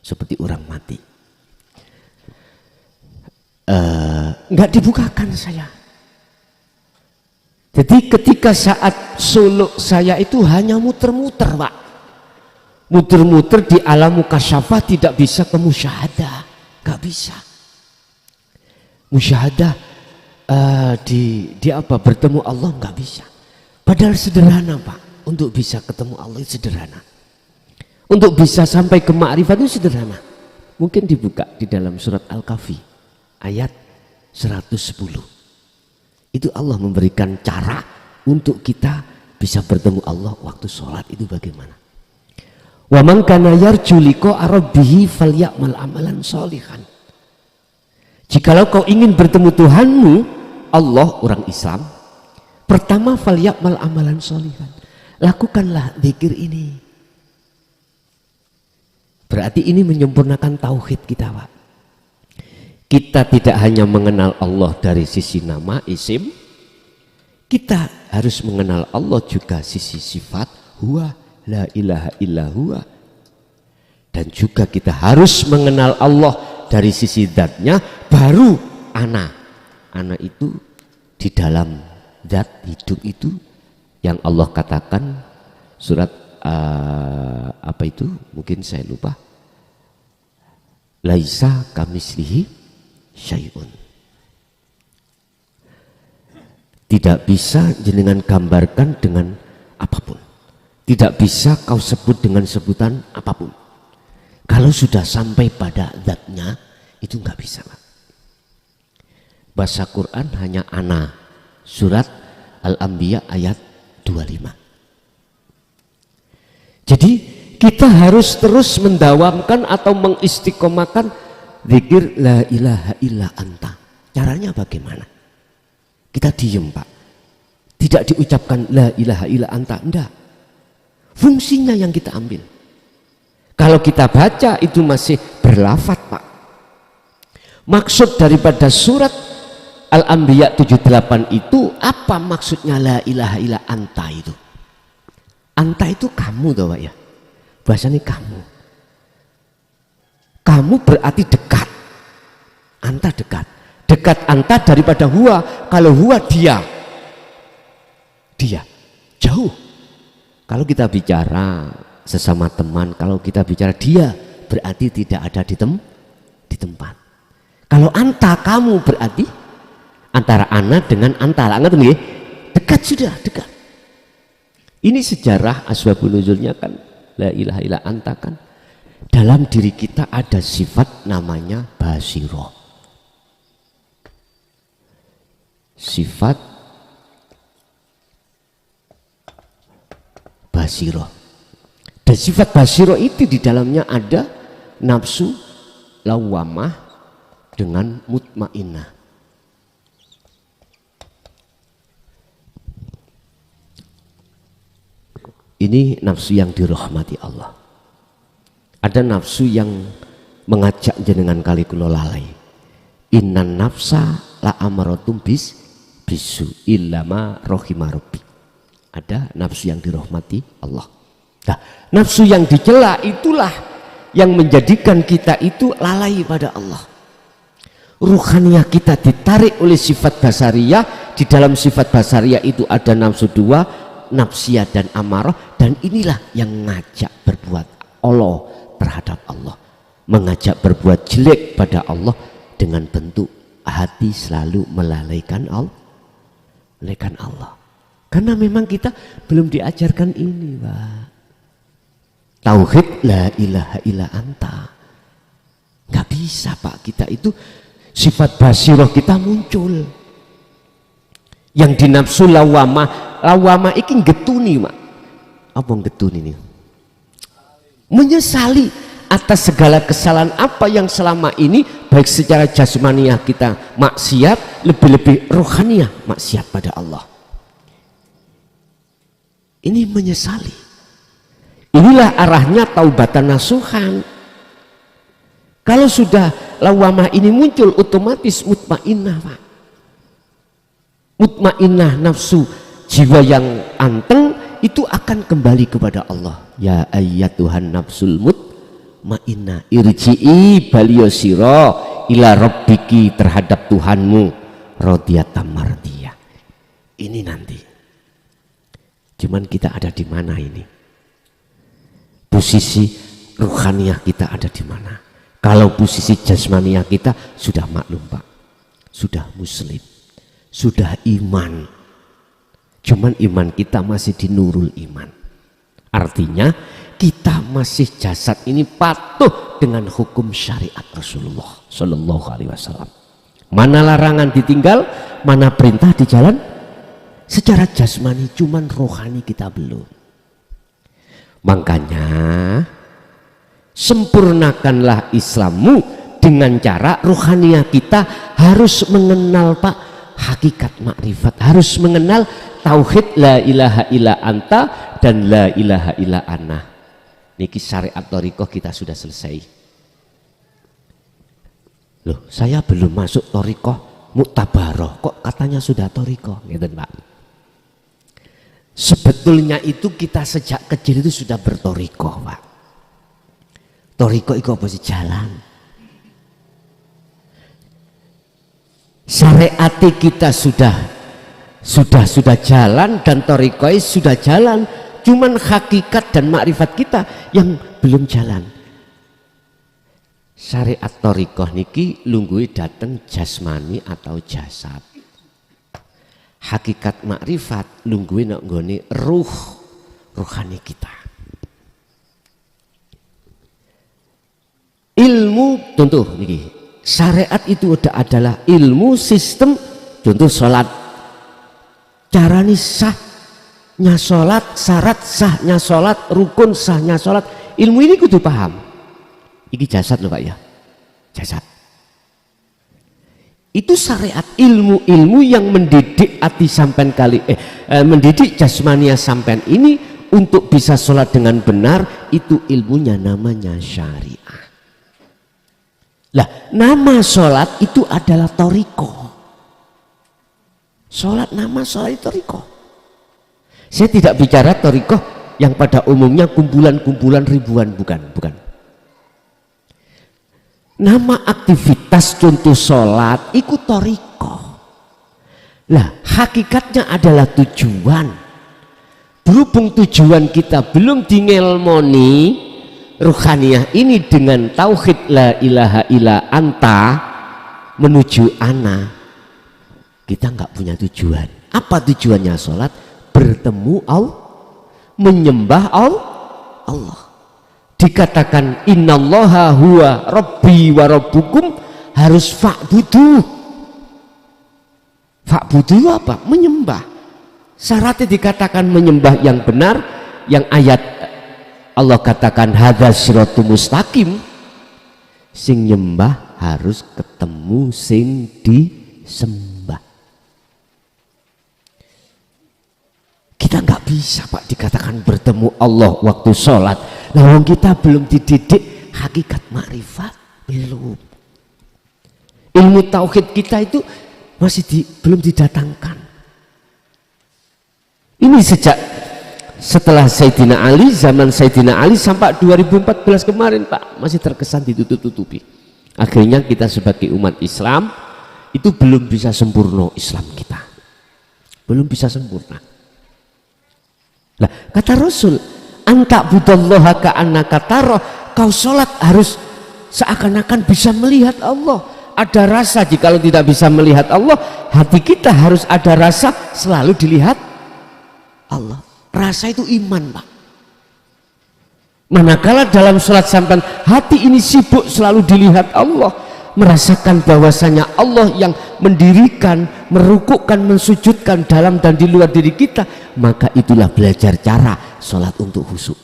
Seperti orang mati. Nggak dibukakan saya. Jadi ketika saat suluk saya itu hanya muter-muter Pak. Muter-muter di alam mukasyafah, tidak bisa ke musyahadah. Nggak bisa. Musyahadah di apa bertemu Allah nggak bisa. Padahal sederhana Pak. Untuk bisa ketemu Allah itu sederhana. Untuk bisa sampai ke ma'rifat itu sederhana. Mungkin dibuka di dalam surat Al-Kahfi ayat 110. Itu Allah memberikan cara untuk kita bisa bertemu Allah waktu sholat itu bagaimana. Wa man kana yarju liqa'a rabbih falyamal amalan sholihan. Jikalau kau ingin bertemu Tuhanmu, Allah orang Islam, pertama falyamal amalan sholihan. Lakukanlah zikir ini. Berarti ini menyempurnakan tauhid kita, Pak. Kita tidak hanya mengenal Allah dari sisi nama, isim, kita harus mengenal Allah juga sisi sifat, huwa la ilaha illa huwa. Dan juga kita harus mengenal Allah dari sisi zatnya, baru ana. Ana itu di dalam zat hidup itu yang Allah katakan surat apa itu? Mungkin saya lupa. Laisa kamislihi syai'un. Tidak bisa jenengan gambarkan dengan apapun. Tidak bisa kau sebut dengan sebutan apapun. Kalau sudah sampai pada zatnya itu nggak bisa, Pak. Bahasa Quran hanya ana. Surat Al-Anbiya ayat 25. Jadi kita harus terus mendawamkan atau mengistiqomahkan zikir la ilaha illa anta. Caranya bagaimana? Kita diem, Pak. Tidak diucapkan la ilaha illa anta, enggak. Fungsinya yang kita ambil. Kalau kita baca itu masih berlafaz, Pak. Maksud daripada surat Al-Anbiya 78 itu apa maksudnya la ilaha illa anta itu? Anta itu kamu toh, Pak ya. Bahasanya kamu. Kamu berarti dekat. Anta dekat. Dekat anta daripada huwa. Kalau huwa dia. Dia. Jauh. Kalau kita bicara sesama teman, kalau kita bicara dia, berarti tidak ada di tempat. Kalau anta kamu berarti antara ana dengan antara. Dekat sudah, dekat. Ini sejarah asbabun nuzulnya kan la ilaha illa anta kan. Dalam diri kita ada sifat namanya basiroh. Sifat basiroh. Dan sifat basiroh itu di dalamnya ada nafsu lawamah dengan mutmainnah. Ini nafsu yang dirahmati Allah. Ada nafsu yang mengajak jenengan kali kula lalai. Innan nafsa la amaratum bisu illama rohima rabbi. Ada nafsu yang dirahmati Allah. Nah, nafsu yang dicela itulah yang menjadikan kita itu lalai pada Allah. Ruhaniyah kita ditarik oleh sifat basariyah. Di dalam sifat basariyah itu ada nafsu dua, nafsiyah dan amarah, dan inilah yang ngajak berbuat Allah terhadap Allah, mengajak berbuat jelek pada Allah dengan bentuk hati selalu melalaikan Allah. Karena memang kita belum diajarkan ini, Pak. Tauhid la ilaha illa anta. Nggak bisa, Pak. Kita itu sifat basiroh kita muncul. Yang dinafsu lawama iki getuni, Mak. Apa getuni ini? Menyesali atas segala kesalahan apa yang selama ini baik secara jasmaniah kita maksiat, lebih-lebih rohaniah maksiat pada Allah. Ini menyesali. Inilah arahnya taubatan nasuhan. Kalau sudah lawamah ini muncul, otomatis mutmainnah, Pak. Mutmainnah nafsu jiwa yang anteng itu akan kembali kepada Allah. Ya ayyatuhan nafsul mutmainnah irji'i baliyosiro ila rabbiki, terhadap Tuhanmu radiyatan mardiyah. Ini nanti. Cuman kita ada di mana ini? Posisi ruhaniyah kita ada di mana? Kalau posisi jasmaniah kita sudah maklum, Pak. Sudah muslim. Sudah iman. Cuman iman kita masih di nurul iman. Artinya kita masih jasad ini patuh dengan hukum syariat Rasulullah Sallallahu Alaihi Wasallam. Mana larangan ditinggal, mana perintah di jalan. Secara jasmani, cuman rohani kita belum. Makanya sempurnakanlah Islammu dengan cara rohaniah kita harus mengenal, Pak, hakikat makrifat, harus mengenal tauhid la ilaha illa anta dan la ilaha illa ana. niki syariat thariqah kita sudah selesai. Loh, saya belum masuk thariqah muktabaroh, kok katanya sudah thariqah, gitu Pak. Sebetulnya itu kita sejak kecil itu sudah berthariqah, Pak. Thariqah itu apa sih? Jalan. Syariat kita sudah jalan dan thariqah sudah jalan, cuman hakikat dan makrifat kita yang belum jalan. Syariat thariqah niki lungguhe dateng jasmani atau jasad. Hakikat makrifat lungguhe nek nggone ruhani kita. Ilmu contoh niki, syariat itu adalah ilmu sistem, contoh sholat, carane sahnya sholat, syarat sahnya sholat, rukun sahnya sholat, ilmu ini kudu paham. Iki jasad loh Pak ya, jasad. Itu syariat, ilmu-ilmu yang mendidik hati sampean mendidik jasmania sampean ini untuk bisa sholat dengan benar, itu ilmunya namanya syariah. Lah, nama sholat itu adalah thariqah. Sholat, nama sholat itu thariqah. Saya tidak bicara thariqah yang pada umumnya kumpulan-kumpulan ribuan, bukan. Nama aktivitas contoh sholat itu thariqah. Lah, hakikatnya adalah tujuan. Berhubung tujuan kita belum dingelmoni ruhaniyah ini dengan tauhid la ilaha illa anta menuju ana, kita nggak punya tujuan. Apa tujuannya sholat? Bertemu Allah, menyembah Allah. Dikatakan innallaha huwa rabbi wa rabbukum, harus fa'budu. Fa'budu apa? Menyembah. Syaratnya dikatakan menyembah yang benar, yang ayat Allah katakan hadza siratul mustaqim. Sing nyembah harus ketemu sing disembah. Kita nggak bisa Pak dikatakan bertemu Allah waktu sholat. Nah, wong kita belum dididik hakikat makrifat, belum. Ilmu tauhid kita itu masih belum didatangkan. Ini setelah Sayyidina Ali, zaman Sayyidina Ali sampai 2014 kemarin Pak, masih terkesan ditutup-tutupi. Akhirnya kita sebagai umat Islam itu belum bisa sempurna Islam kita. Belum bisa sempurna. Nah, kata Rasul, anta budallaha ka'annaka tarah, kau sholat harus seakan-akan bisa melihat Allah. Ada rasa, jikalau tidak bisa melihat Allah, hati kita harus ada rasa selalu dilihat Allah. Rasa itu iman Pak. Manakala dalam sholat sampai hati ini sibuk selalu dilihat Allah, merasakan bahwasanya Allah yang mendirikan, merukukkan, mensujudkan dalam dan di luar diri kita, maka itulah belajar cara sholat untuk khusyuk.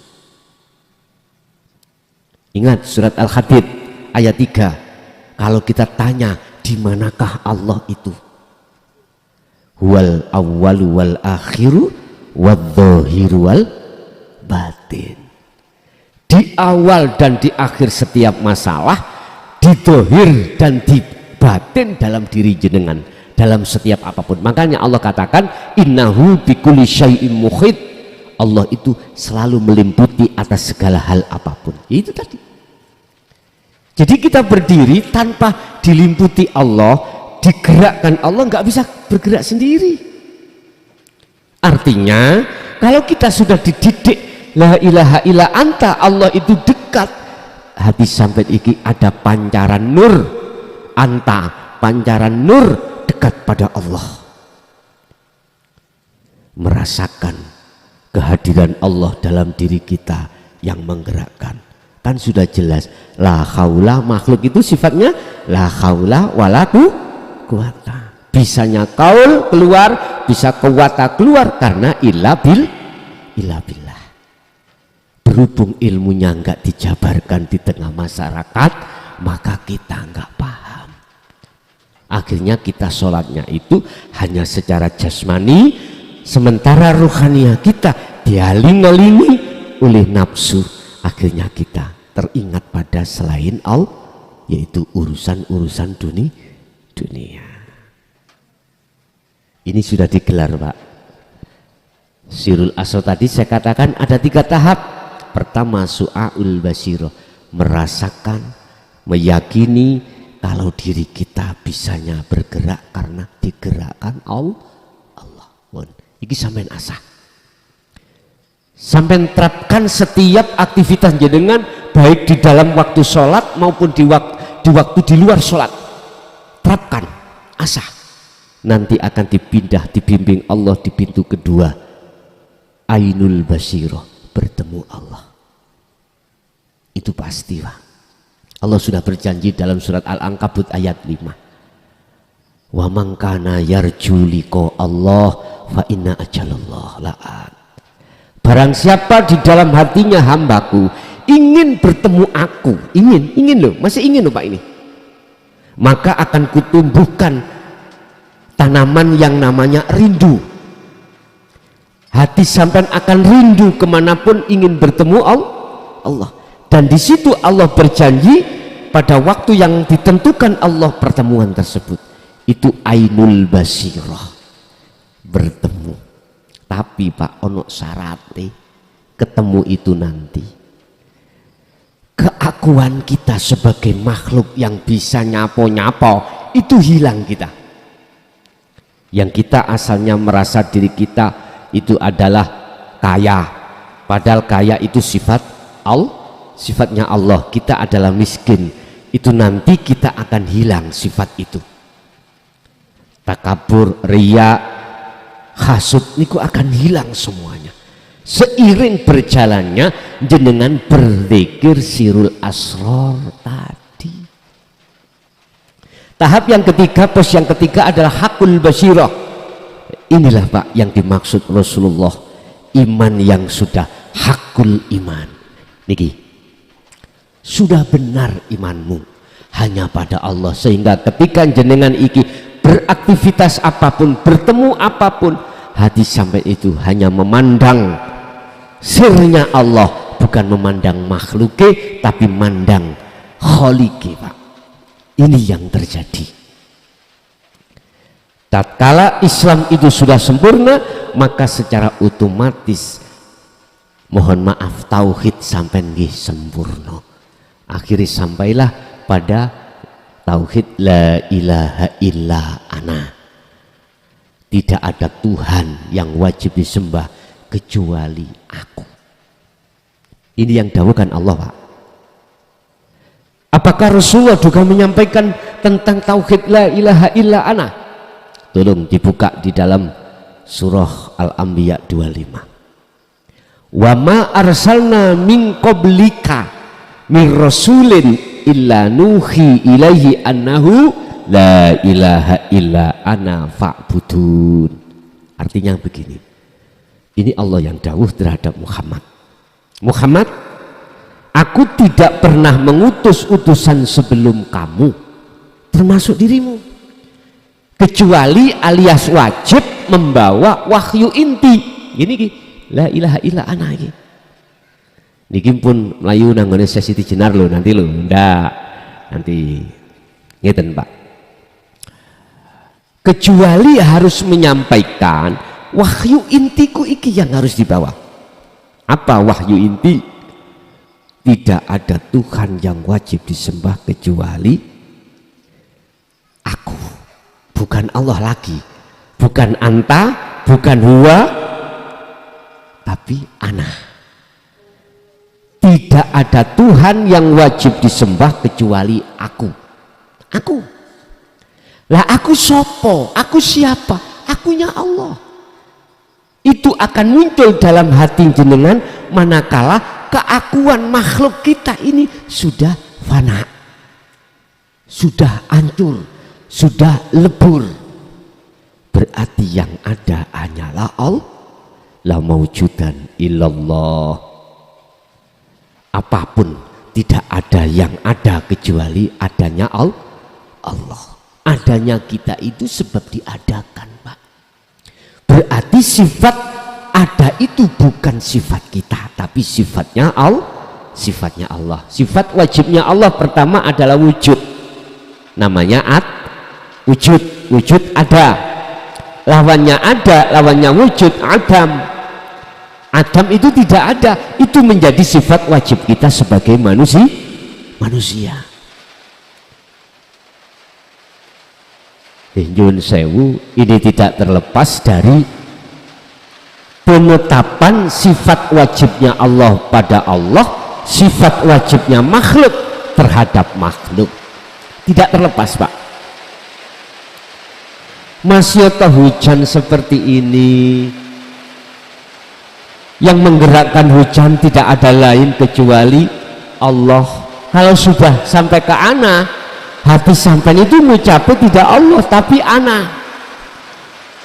Ingat surat Al-Hadid ayat 3, kalau kita tanya di manakah Allah itu, huwal awwalu wal akhiru wadh-dhahiru wal batin. Di awal dan di akhir setiap masalah, di dohir dan di batin dalam diri jenengan, dalam setiap apapun. Makanya Allah katakan innahu bikulli syai'in muhit, Allah itu selalu meliputi atas segala hal apapun. Itu tadi. Jadi kita berdiri tanpa dilimputi Allah, digerakkan Allah, nggak bisa bergerak sendiri. Artinya kalau kita sudah dididik la ilaha illa anta, Allah itu dekat, hati sampai iki ada pancaran nur, anta pancaran nur dekat pada Allah, merasakan kehadiran Allah dalam diri kita yang menggerakkan. Kan sudah jelas la haula, makhluk itu sifatnya la haula wala quwata. Bisanya kaul keluar, bisa kuwata keluar karena illa billah. Berhubung ilmunya enggak dijabarkan di tengah masyarakat, maka kita enggak paham. Akhirnya kita sholatnya itu hanya secara jasmani, sementara ruhaniah kita dialing-alingi oleh nafsu akhirnya kita teringat pada selain Allah, yaitu urusan-urusan dunia. Ini sudah digelar, Pak. Sirul Asro tadi saya katakan ada 3 tahap. Pertama, su'aul basiro, merasakan, meyakini kalau diri kita bisanya bergerak karena digerakkan Allah. Iki sampean asah. Sampai terapkan setiap aktivitas jenengan, baik di dalam waktu sholat maupun di waktu di luar sholat. Terapkan, asah. Nanti akan dibimbing Allah di pintu kedua, ainul basiroh, bertemu Allah. Itu pasti, Pak. Allah sudah berjanji dalam surat Al-Ankabut ayat 5. Wa man kana yarju liqa Allah fa inna ajalallah la'at. Barang siapa di dalam hatinya hambaku ingin bertemu aku, ingin loh, masih ingin loh Pak ini, maka akan kutumbuhkan tanaman yang namanya rindu. Hati sampean akan rindu kemanapun ingin bertemu Allah. Dan di situ Allah berjanji pada waktu yang ditentukan Allah pertemuan tersebut. Itu ainul basirah, bertemu. Tapi Pak, ono syaratnya, ketemu itu nanti keakuan kita sebagai makhluk yang bisa nyapo-nyapo itu hilang kita. Yang kita asalnya merasa diri kita itu adalah kaya, padahal kaya itu sifat Allah, sifatnya Allah. Kita adalah miskin, itu nanti kita akan hilang sifat itu. Takabur, riya, hasud niku akan hilang semuanya seiring berjalannya jenengan berzikir sirul asror tadi. Tahap yang ketiga, pos yang ketiga adalah hakul basirah. Inilah Pak yang dimaksud Rasulullah, iman yang sudah hakul iman niki, sudah benar imanmu hanya pada Allah, sehingga ketika jenengan iki beraktivitas apapun, bertemu apapun, hati sampai itu hanya memandang sirnya Allah, bukan memandang makhluknya, tapi memandang khaliqi, Pak. Ini yang terjadi. Tatkala Islam itu sudah sempurna, maka secara otomatis mohon maaf tauhid sampai nggih sempurna. Akhirnya sampailah pada tauhid la ilaha illa ana. Tidak ada Tuhan yang wajib disembah kecuali aku. Ini yang dawuhkan Allah, Pak. Apakah Rasulullah juga menyampaikan tentang tauhid la ilaha illa ana? Tolong dibuka di dalam surah Al-Anbiya 25. Wa ma arsalna min qablika min rasulin illa nuhi ilaihi annahu la ilaha illa ana fa'budun. Artinya begini, ini Allah yang dawuh terhadap Muhammad. Muhammad, aku tidak pernah mengutus utusan sebelum kamu, termasuk dirimu, kecuali alias wajib membawa wahyu inti. Ini la ilaha illa ana iki. Niki pun melayu nanggone sesi jenar lho nanti lho, ndak nanti ngeten Pak. Kecuali harus menyampaikan wahyu intiku iki yang harus dibawa. Apa wahyu inti? Tidak ada Tuhan yang wajib disembah kecuali aku, bukan Allah lagi, bukan anta, bukan huwa, tapi ana. Tidak ada Tuhan yang wajib disembah kecuali aku. Aku. Lah aku sopo? Aku siapa? Akunya Allah. Itu akan muncul dalam hati jenengan manakala keakuan makhluk kita ini sudah fana, sudah hancur, sudah lebur. Berarti yang ada hanyalah Allah. La maujudan illallah. Apapun tidak ada yang ada kecuali adanya Allah. Adanya kita itu sebab diadakan, Pak. Berarti sifat ada itu bukan sifat kita, tapi sifatnya Allah. sifatnya Allah. Sifat wajibnya Allah pertama adalah wujud, namanya wujud. Wujud ada, lawannya wujud adam. Adam itu tidak ada, itu menjadi sifat wajib kita sebagai manusia. Nyun sewu, ini tidak terlepas dari penetapan sifat wajibnya Allah pada Allah, sifat wajibnya makhluk terhadap makhluk. Tidak terlepas, Pak. Masyarakat hujan seperti ini, yang menggerakkan hujan tidak ada lain kecuali Allah. Kalau sudah sampai ke ana, habis sampai itu mencapai tidak Allah tapi ana,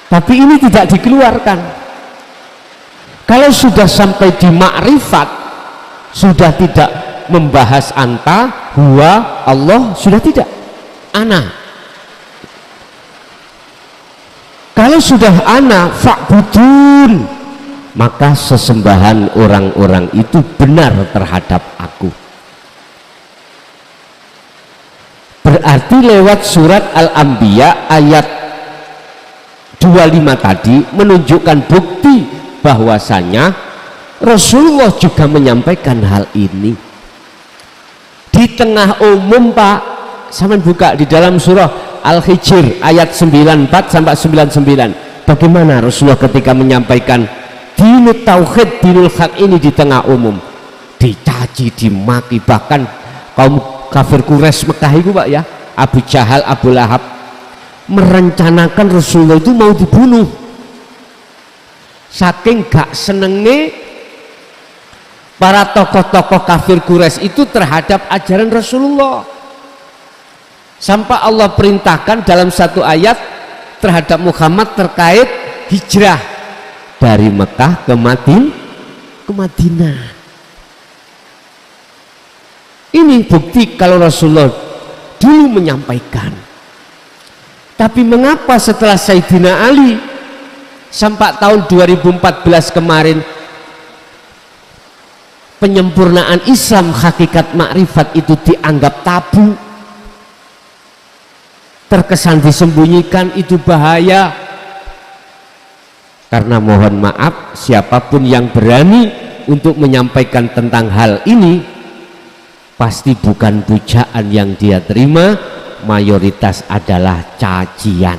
tapi ini tidak dikeluarkan. Kalau sudah sampai di makrifat, sudah tidak membahas anta, huwa, Allah, sudah tidak ana. Kalau sudah ana, fa'budun, maka sesembahan orang-orang itu benar terhadap aku. Berarti lewat surat Al-Anbiya ayat 25 tadi menunjukkan bukti bahwasanya Rasulullah juga menyampaikan hal ini di tengah umum, Pak. Sampeyan buka di dalam surah Al-Hijr ayat 94 sampai 99. Bagaimana Rasulullah ketika menyampaikan dinul tauhid, dinul haq ini di tengah umum, dicaci, dimaki, bahkan kaum kafir Quraisy Mekah itu, Pak, ya, Abu Jahal, Abu Lahab merencanakan Rasulullah itu mau dibunuh, saking gak senenge para tokoh-tokoh kafir Quraisy itu terhadap ajaran Rasulullah, sampai Allah perintahkan dalam satu ayat terhadap Muhammad terkait hijrah dari Mekah ke Madinah. Ini bukti kalau Rasulullah dulu menyampaikan. Tapi mengapa setelah Sayyidina Ali sampai tahun 2014 kemarin penyempurnaan Islam hakikat makrifat itu dianggap tabu, terkesan disembunyikan, itu bahaya. Karena mohon maaf, siapapun yang berani untuk menyampaikan tentang hal ini pasti bukan pujaan yang dia terima, mayoritas adalah cacian.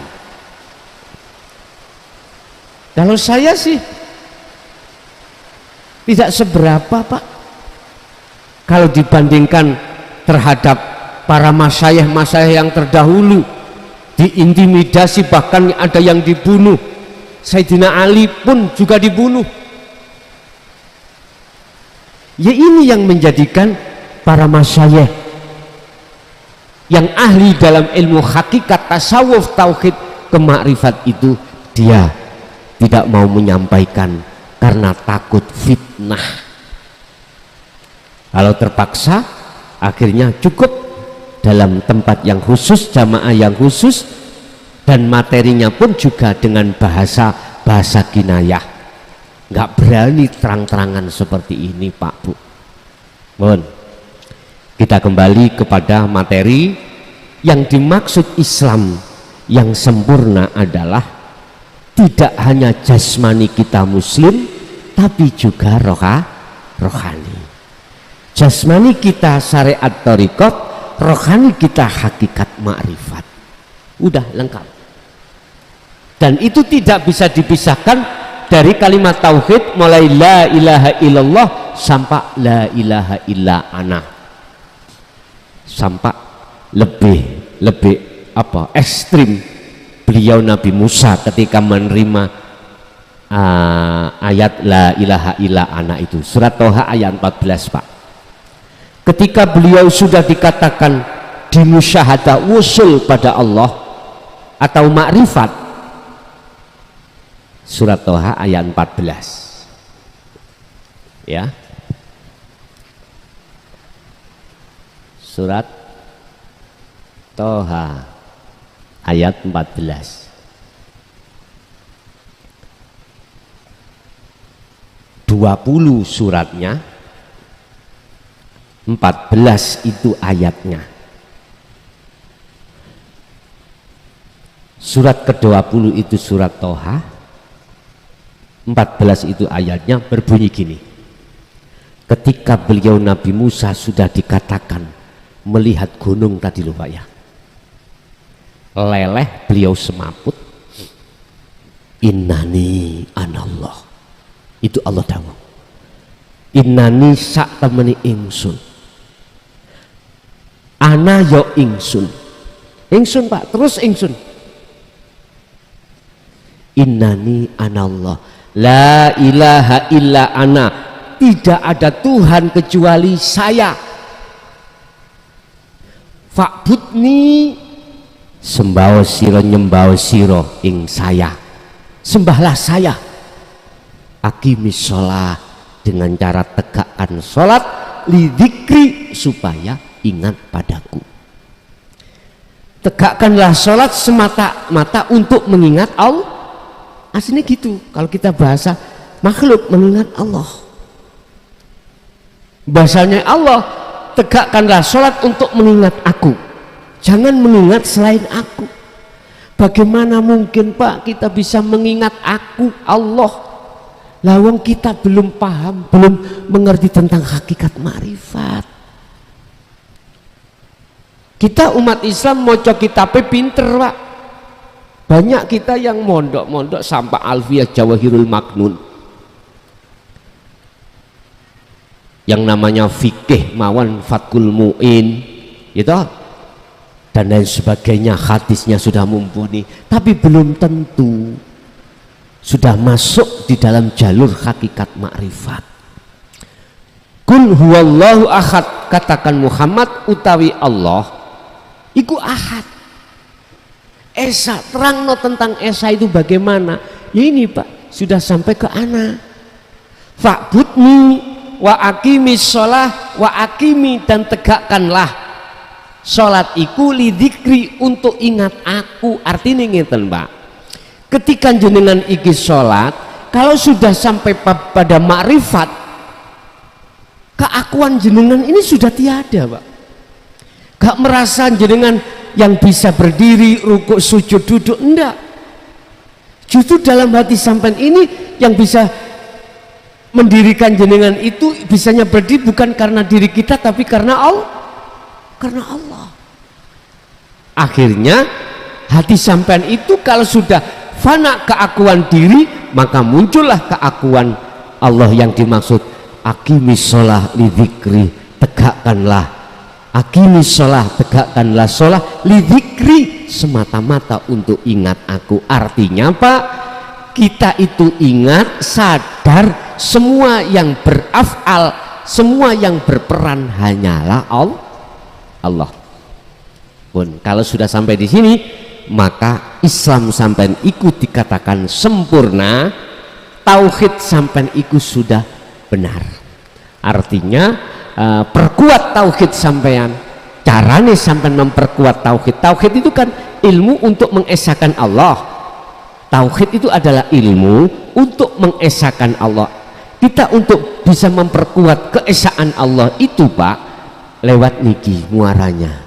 Kalau saya sih tidak seberapa, Pak, kalau dibandingkan terhadap para masyayikh yang terdahulu, diintimidasi, bahkan ada yang dibunuh. Sayyidina Ali pun juga dibunuh. Ya, ini yang menjadikan para masyayikh yang ahli dalam ilmu hakikat tasawuf tauhid kemakrifat itu, dia tidak mau menyampaikan karena takut fitnah. Kalau terpaksa, akhirnya cukup dalam tempat yang khusus, jamaah yang khusus, dan materinya pun juga dengan bahasa kinayah. Nggak berani terang-terangan seperti ini, Pak, Bu. Mohon kita kembali kepada materi. Yang dimaksud Islam yang sempurna adalah tidak hanya jasmani kita muslim, tapi juga rohani. Jasmani kita syariat thariqat, rohani kita hakikat makrifat. Udah lengkap. Dan itu tidak bisa dipisahkan dari kalimat tauhid, mulai la ilaha illallah sampai la ilaha illa ana, sampai lebih ekstrim beliau Nabi Musa ketika menerima ayat la ilaha illa ana itu, surat Toha ayat 14, Pak. Ketika beliau sudah dikatakan dimusyahadah wusul pada Allah atau makrifat, surat Toha ayat 14, ya, surat Toha ayat 14. 20 suratnya, 14 itu ayatnya. Surat ke-20 itu surat Toha, 14 itu ayatnya berbunyi gini. Ketika beliau Nabi Musa sudah dikatakan melihat gunung tadi lupa ya, leleh beliau semaput, innani anallah, itu Allah dawuh, innani sak temeni ingsun, ana yo ingsun Pak, terus ingsun, innani anallah la ilaha illa ana, tidak ada Tuhan kecuali saya, fa'budni, sembah sira nyembah sira ing saya, sembahlah saya, aqimis sholat, dengan cara tegakkan sholat, lidzikri, supaya ingat padaku. Tegakkanlah sholat semata-mata untuk mengingat Allah. Aslinya gitu kalau kita bahasa makhluk, mengingat Allah. Bahasanya Allah, tegakkanlah sholat untuk mengingat aku, jangan mengingat selain aku. Bagaimana mungkin Pak kita bisa mengingat aku Allah, lawang kita belum paham, belum mengerti tentang hakikat ma'rifat. Kita umat Islam moco kitabnya pinter Pak, banyak kita yang mondok-mondok sampai Alfiyah Jawahirul Maknun, yang namanya fikih mawan Fathul Mu'in gitu, dan lain sebagainya, hadisnya sudah mumpuni, tapi belum tentu sudah masuk di dalam jalur hakikat makrifat. Kul huwallahu ahad, katakan Muhammad utawi Allah iku ahad. Esa, terangno tentang Esa itu bagaimana ya, ini Pak sudah sampai ke ana, fa'budni wa aqimis sholah wa aqimi, dan tegakkanlah sholat iku lidzikri, untuk ingat aku. Artinya ngeten Pak, ketika jenengan iki sholat, kalau sudah sampai pada makrifat, keakuan jenengan ini sudah tiada Pak. Gak merasa jenengan yang bisa berdiri, rukuk, sujud, duduk, enggak. Justru dalam hati sampean ini yang bisa mendirikan jenengan itu, bisanya berdiri bukan karena diri kita tapi karena Allah, karena Allah. Akhirnya hati sampean itu kalau sudah fana keakuan diri, maka muncullah keakuan Allah yang dimaksud, aqimis sholah lidzikri, tegakkanlah, aqimis sholah, tegakkanlah sholah, lidzikri, semata-mata untuk ingat aku. Artinya Pak, kita itu ingat, sadar, semua yang berafal, semua yang berperan hanyalah Allah. Pun kalau sudah sampai di sini, maka Islam sampean ikut dikatakan sempurna, tauhid sampean ikut sudah benar. Artinya perkuat tauhid sampean. Caranya sampean memperkuat tauhid. Tauhid itu kan ilmu untuk mengesahkan Allah. Tauhid itu adalah ilmu untuk mengesahkan Allah. Kita untuk bisa memperkuat keesaan Allah itu Pak, lewat niki muaranya.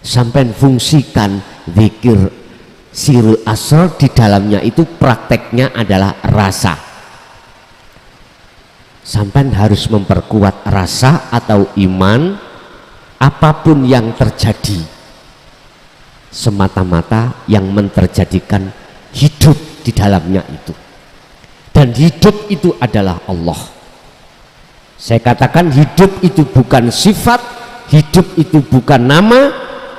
Sampean fungsikan zikir sirul asrar, di dalamnya itu prakteknya adalah rasa. Sampai harus memperkuat rasa atau iman, apapun yang terjadi, semata-mata yang menterjadikan hidup di dalamnya itu, dan hidup itu adalah Allah. Saya katakan hidup itu bukan sifat, hidup itu bukan nama,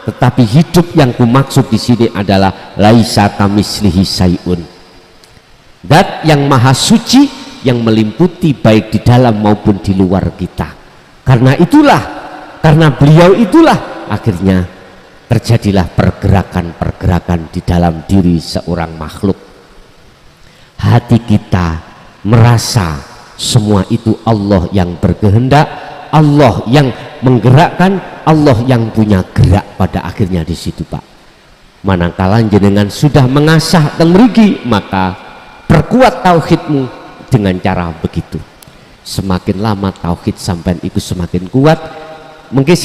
tetapi hidup yang kumaksud di sini adalah laisa kamislihi syai'un, zat yang maha suci, yang melimputi baik di dalam maupun di luar kita. Karena itulah, karena beliau itulah, akhirnya terjadilah pergerakan-pergerakan di dalam diri seorang makhluk. Hati kita merasa semua itu Allah yang berkehendak, Allah yang menggerakkan, Allah yang punya gerak pada akhirnya di situ Pak. Manakala jenengan sudah mengasah teng mriki, maka perkuat tauhidmu dengan cara begitu. Semakin lama tauhid sampean itu semakin kuat, mungkin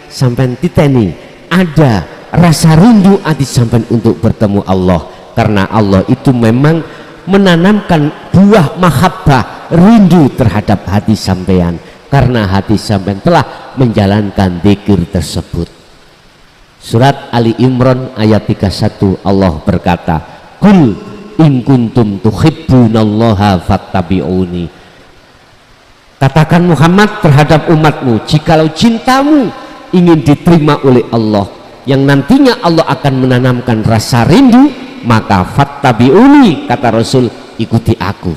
sampean titeni ada rasa rindu hati sampean untuk bertemu Allah, karena Allah itu memang menanamkan buah mahabbah, rindu terhadap hati sampean, karena hati sampean telah menjalankan zikir tersebut. Surat Ali Imran ayat 31 Allah berkata, "Qul in kuntum tuhibbunallaha fattabi'uni." Katakan Muhammad terhadap umatmu, jikalau cintamu ingin diterima oleh Allah, yang nantinya Allah akan menanamkan rasa rindu, maka fattabi'uni, kata Rasul, ikuti aku.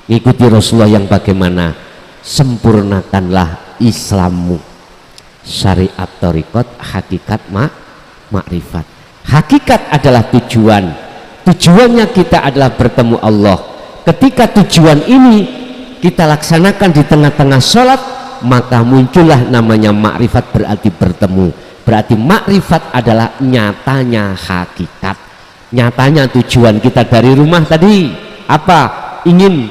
Ikuti Rasulullah yang bagaimana? Sempurnakanlah Islammu. Syariat thariqat, hakikat makrifat. Hakikat adalah tujuan. Tujuannya kita adalah bertemu Allah. Ketika tujuan ini kita laksanakan di tengah-tengah sholat, maka muncullah namanya makrifat, berarti bertemu. Berarti makrifat adalah nyatanya hakikat. Nyatanya tujuan kita dari rumah tadi apa? Ingin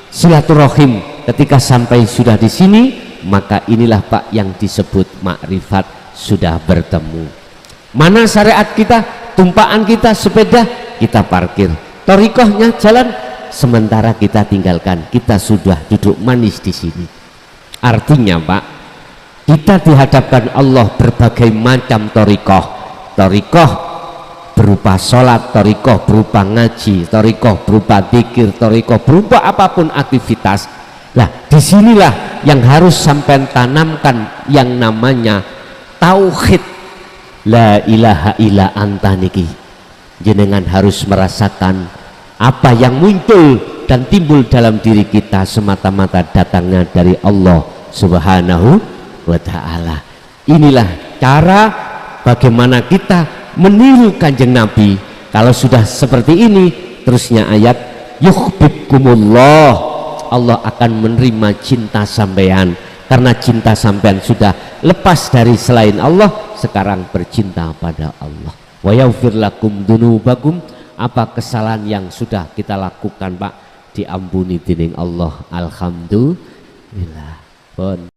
silaturahim. Ketika sampai sudah di sini, maka inilah Pak yang disebut makrifat, sudah bertemu. Mana syariat kita? Tumpaan kita sepeda kita parkir, thariqahnya jalan, sementara kita tinggalkan, kita sudah duduk manis di sini. Artinya Pak, kita dihadapkan Allah berbagai macam thariqah. Thariqah berupa sholat, thariqah berupa ngaji, thariqah berupa dzikir, thariqah berupa apapun aktivitas. Nah, disinilah yang harus sampai tanamkan yang namanya tauhid. La ilaha illa anta niki. Jenengan harus merasakan apa yang muncul dan timbul dalam diri kita semata-mata datangnya dari Allah Subhanahu wa ta'ala. Inilah cara bagaimana kita meniru Kanjeng Nabi. Kalau sudah seperti ini, terusnya ayat yuhibbukumullah, Allah akan menerima cinta sampean, karena cinta sampean sudah lepas dari selain Allah, sekarang bercinta pada Allah. Wa yaghfir lakum dunubakum, apa kesalahan yang sudah kita lakukan Pak diampuni dening Allah. Alhamdulillah. Pun